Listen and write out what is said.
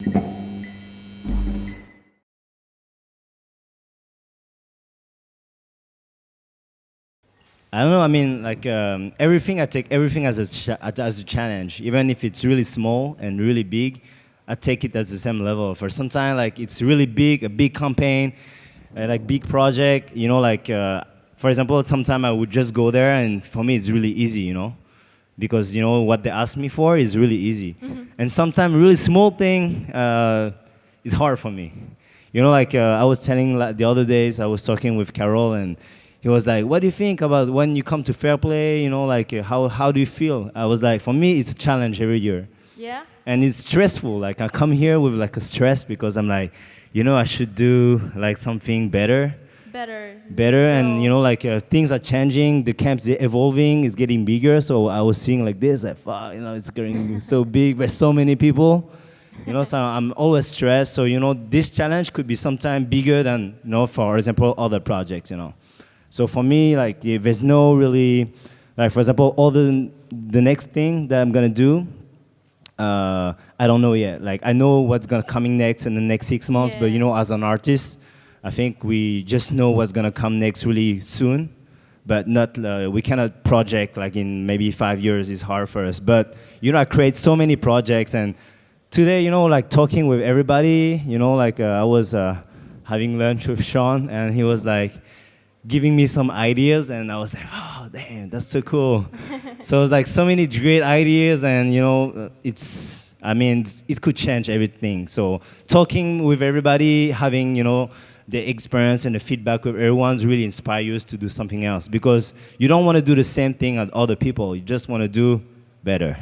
I don't know. I mean, like everything. I take everything as as a challenge, even if it's really small and really big. I take it as the same level. For some time, like it's really big, a big campaign, like big project. You know, like for example, sometime I would just go there, and for me, it's really easy. You know, because you know what they ask me for is really easy, and sometimes really small thing is hard for me. You know, like I was telling like, the other days, I was talking with Carol and he was like, "What do you think about when you come to Fair Play? You know, like how do you feel?" I was like, "For me, it's a challenge every year, Yeah. and it's stressful. Like I come here with like a stress because I'm like, you know, I should do like something better, Better. and you know, like things are changing. The camp's evolving, it's getting bigger. So I was seeing like this, like, fuck, you know, it's getting so big. There's so many people." You know, so I'm always stressed. So, you know, this challenge could be sometimes bigger than, you know, for example, other projects, you know. So for me, like, if there's no really, like, for example, the next thing that I'm gonna do, I don't know yet. Like, I know what's gonna coming next in the next 6 months, but you know, as an artist, I think we just know what's gonna come next really soon, but not, we cannot project like in maybe 5 years is hard for us. But, you know, I create so many projects and today, you know, like talking with everybody, you know, like I was having lunch with Sean and he was like, giving me some ideas, and I was like, oh, damn, that's so cool. So it's like so many great ideas, and you know, I mean, it could change everything. So talking with everybody, having, you know, the experience and the feedback with everyone's really inspire you to do something else because you don't want to do the same thing as other people. You just want to do better.